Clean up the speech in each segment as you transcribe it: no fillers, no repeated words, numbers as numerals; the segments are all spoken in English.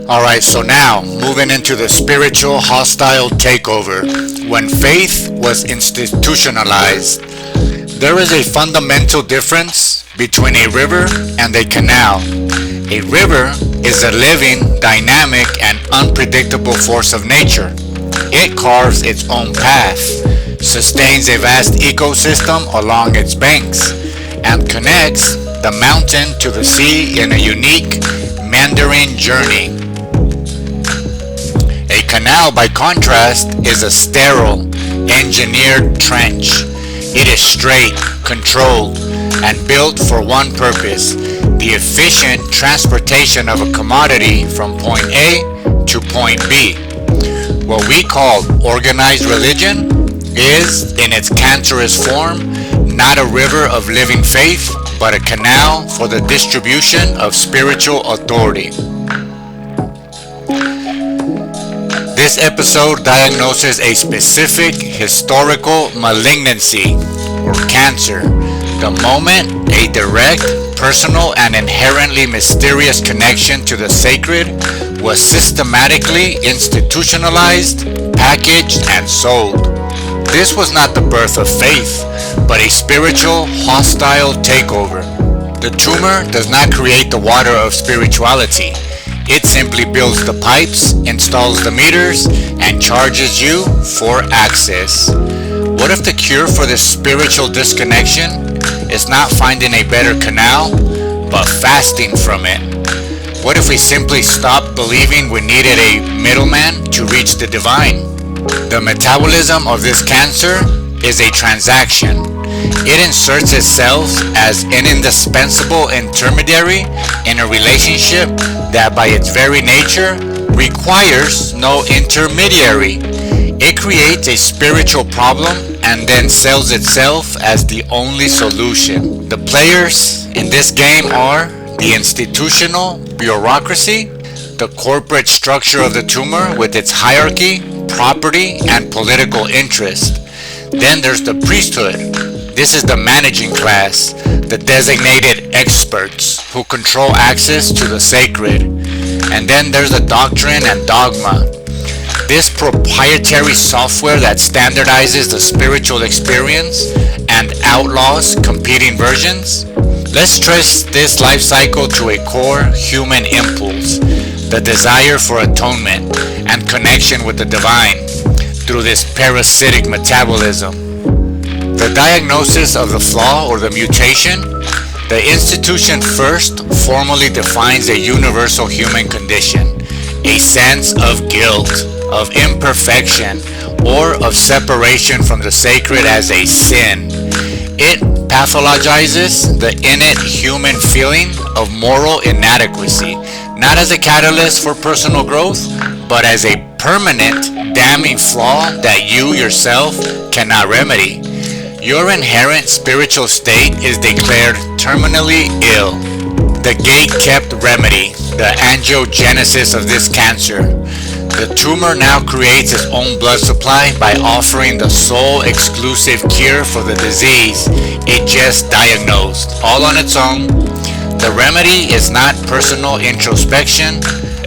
Alright, so now moving into the spiritual hostile takeover. When faith was institutionalized, there is a fundamental difference between a river and a canal. A river is a living, dynamic, and unpredictable force of nature. It carves its own path, sustains a vast ecosystem along its banks, and connects the mountain to the sea in a unique, meandering journey. A canal, by contrast, is a sterile, engineered trench. It is straight, controlled, and built for one purpose: the efficient transportation of a commodity from point A to point B. What we call organized religion is, in its cancerous form, not a river of living faith, but a canal for the distribution of spiritual authority. This episode diagnoses a specific historical malignancy, or cancer, the moment a direct, personal, and inherently mysterious connection to the sacred was systematically institutionalized, packaged, and sold. This was not the birth of faith, but a spiritual, hostile takeover. The tumor does not create the water of spirituality. It simply builds the pipes, installs the meters, and charges you for access. What if the cure for this spiritual disconnection is not finding a better canal, but fasting from it? What if we simply stopped believing we needed a middleman to reach the divine? The metabolism of this cancer is a transaction. It inserts itself as an indispensable intermediary in a relationship that by its very nature requires no intermediary. It creates a spiritual problem and then sells itself as the only solution. The players in this game are the institutional bureaucracy, the corporate structure of the tumor with its hierarchy, property, and political interest. Then there's the priesthood. This is the managing class, the designated experts who control access to the sacred. And then there's the doctrine and dogma. This proprietary software that standardizes the spiritual experience and outlaws competing versions. Let's trace this life cycle to a core human impulse, the desire for atonement and connection with the divine through this parasitic metabolism. The diagnosis of the flaw or the mutation. The institution first formally defines a universal human condition, a sense of guilt, of imperfection, or of separation from the sacred as a sin. It pathologizes the innate human feeling of moral inadequacy, not as a catalyst for personal growth, but as a permanent damning flaw that you yourself cannot remedy. Your inherent spiritual state is declared terminally ill. The gate-kept remedy, the angiogenesis of this cancer. The tumor now creates its own blood supply by offering the sole exclusive cure for the disease it just diagnosed, all on its own. The remedy is not personal introspection,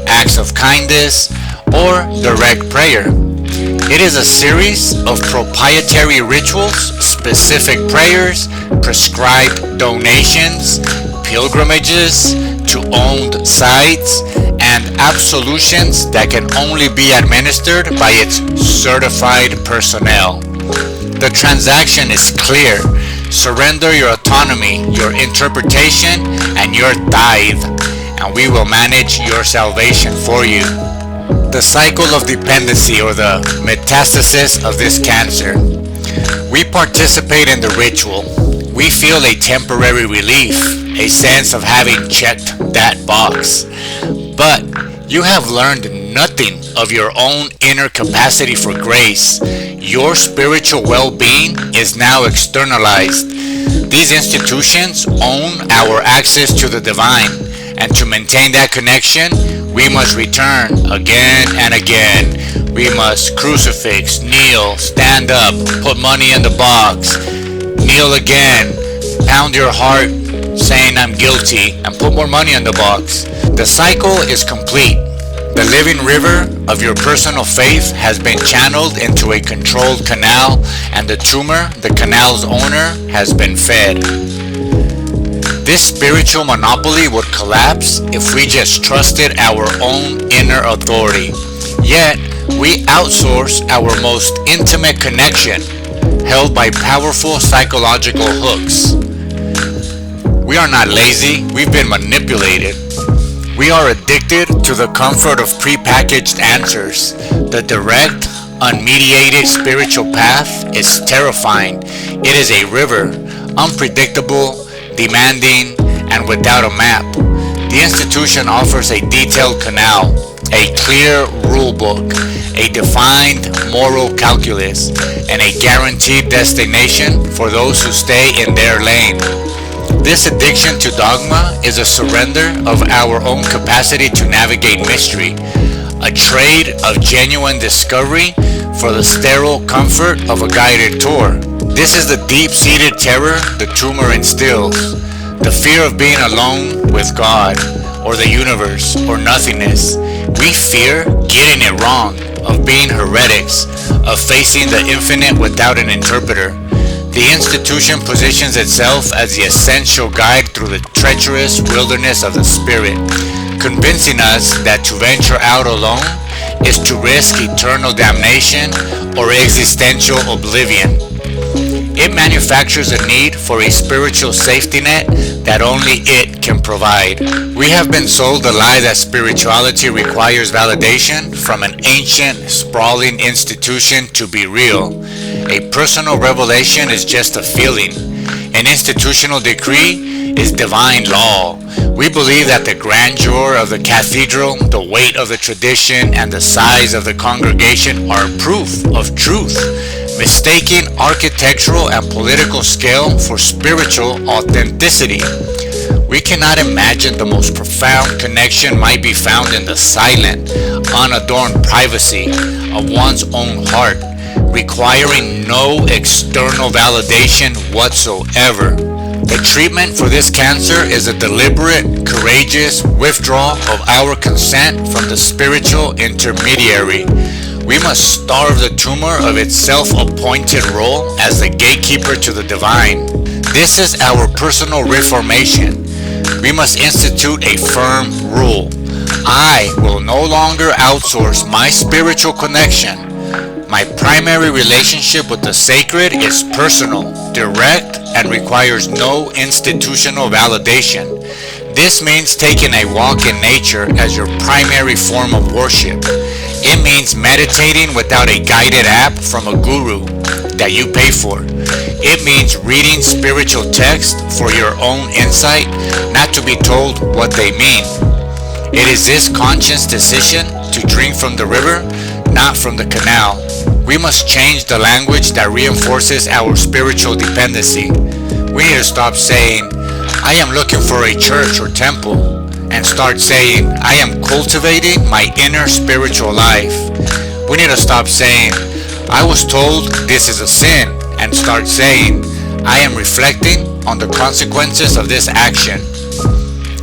acts of kindness, or direct prayer. It is a series of proprietary rituals, specific prayers, prescribed donations, pilgrimages to owned sites, and absolutions that can only be administered by its certified personnel. The transaction is clear. Surrender your autonomy, your interpretation, and your tithe, and we will manage your salvation for you. The cycle of dependency, or the metastasis of this cancer. We participate in the ritual. We feel a temporary relief, a sense of having checked that box. But you have learned nothing of your own inner capacity for grace. Your spiritual well-being is now externalized. These institutions own our access to the divine, and to maintain that connection, we must return again and again. We must crucifix, kneel, stand up, put money in the box, kneel again, pound your heart saying I'm guilty, and put more money in the box. The cycle is complete. The living river of your personal faith has been channeled into a controlled canal, and the tumor, the canal's owner, has been fed. This spiritual monopoly would collapse if we just trusted our own inner authority. Yet, we outsource our most intimate connection, held by powerful psychological hooks. We are not lazy, we've been manipulated. We are addicted to the comfort of prepackaged answers. The direct, unmediated spiritual path is terrifying. It is a river, unpredictable, demanding, and without a map. The institution offers a detailed canal, a clear rule book, a defined moral calculus, and a guaranteed destination for those who stay in their lane. This addiction to dogma is a surrender of our own capacity to navigate mystery, a trade of genuine discovery for the sterile comfort of a guided tour. This is the deep-seated terror the tumor instills, the fear of being alone with God, or the universe, or nothingness. We fear getting it wrong, of being heretics, of facing the infinite without an interpreter. The institution positions itself as the essential guide through the treacherous wilderness of the spirit, convincing us that to venture out alone is to risk eternal damnation or existential oblivion. It manufactures a need for a spiritual safety net that only it can provide. We have been sold the lie that spirituality requires validation from an ancient, sprawling institution to be real. A personal revelation is just a feeling. An institutional decree is divine law. We believe that the grandeur of the cathedral, the weight of the tradition, and the size of the congregation are proof of truth, mistaking architectural and political scale for spiritual authenticity. We cannot imagine the most profound connection might be found in the silent, unadorned privacy of one's own heart, requiring no external validation whatsoever. The treatment for this cancer is a deliberate, courageous withdrawal of our consent from the spiritual intermediary. We must starve the tumor of its self-appointed role as the gatekeeper to the divine. This is our personal reformation. We must institute a firm rule. I will no longer outsource my spiritual connection. My primary relationship with the sacred is personal, direct, and requires no institutional validation. This means taking a walk in nature as your primary form of worship. It means meditating without a guided app from a guru that you pay for. It means reading spiritual text for your own insight, not to be told what they mean. It is this conscious decision to drink from the river, not from the canal. We must change the language that reinforces our spiritual dependency. We need to stop saying, I am looking for a church or temple, and start saying, I am cultivating my inner spiritual life. We need to stop saying, I was told this is a sin, and start saying, I am reflecting on the consequences of this action.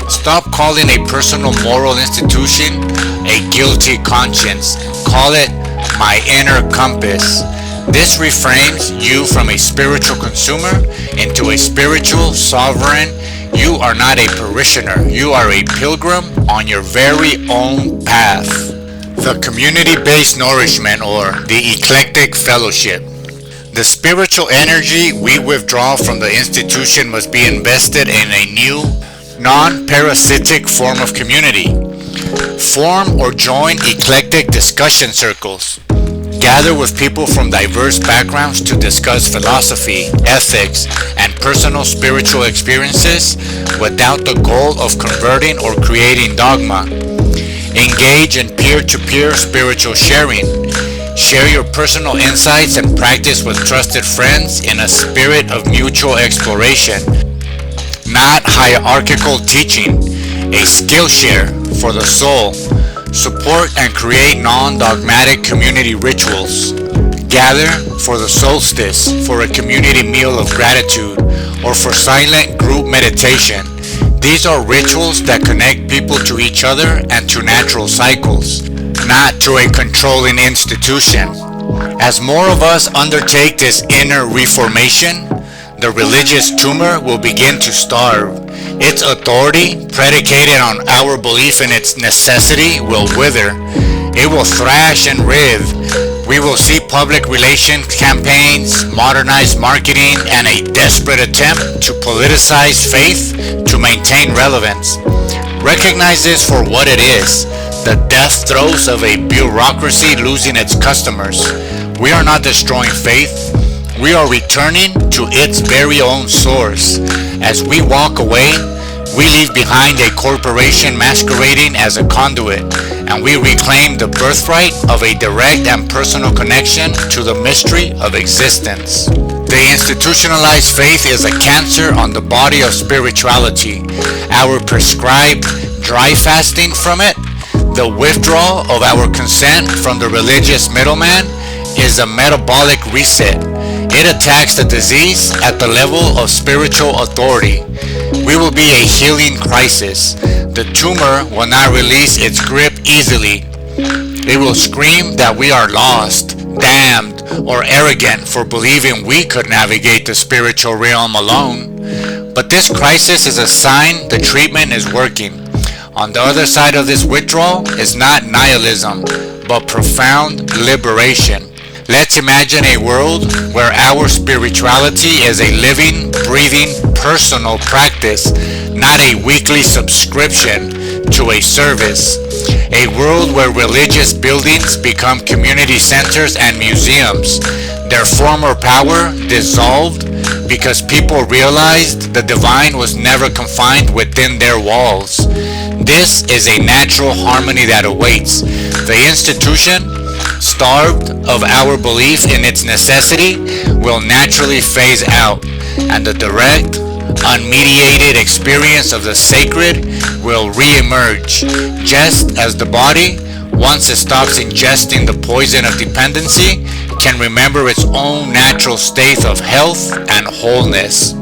Stop calling a personal moral institution a guilty conscience. Call it my inner compass. This reframes you from a spiritual consumer into a spiritual sovereign. You are not a parishioner. You are a pilgrim on your very own path. The community-based nourishment, or the eclectic fellowship. The spiritual energy we withdraw from the institution must be invested in a new, non-parasitic form of community. Form or join eclectic discussion circles. Gather with people from diverse backgrounds to discuss philosophy, ethics, and personal spiritual experiences without the goal of converting or creating dogma. Engage in peer-to-peer spiritual sharing. Share your personal insights and practice with trusted friends in a spirit of mutual exploration, not hierarchical teaching. A skill share for the soul. Support and create non-dogmatic community rituals. Gather for the solstice for a community meal of gratitude or for silent group meditation. These are rituals that connect people to each other and to natural cycles, not to a controlling institution. As more of us undertake this inner reformation, the religious tumor will begin to starve. Its authority, predicated on our belief in its necessity, will wither. It will thrash and writhe. We will see public relations campaigns, modernized marketing, and a desperate attempt to politicize faith to maintain relevance. Recognize this for what it is, the death throes of a bureaucracy losing its customers. We are not destroying faith. We are returning to its very own source. As we walk away, we leave behind a corporation masquerading as a conduit, and we reclaim the birthright of a direct and personal connection to the mystery of existence. The institutionalized faith is a cancer on the body of spirituality. Our prescribed dry fasting from it, the withdrawal of our consent from the religious middleman, is a metabolic reset. It attacks the disease at the level of spiritual authority. We will be a healing crisis. The tumor will not release its grip easily. It will scream that we are lost, damned, or arrogant for believing we could navigate the spiritual realm alone. But this crisis is a sign the treatment is working. On the other side of this withdrawal is not nihilism, but profound liberation. Let's imagine a world where our spirituality is a living, breathing, personal practice, not a weekly subscription to a service. A world where religious buildings become community centers and museums, their former power dissolved because people realized the divine was never confined within their walls. This is a natural harmony that awaits. The institution, starved of our belief in its necessity, will naturally phase out, and the direct, unmediated experience of the sacred will re-emerge, just as the body, once it stops ingesting the poison of dependency, can remember its own natural state of health and wholeness.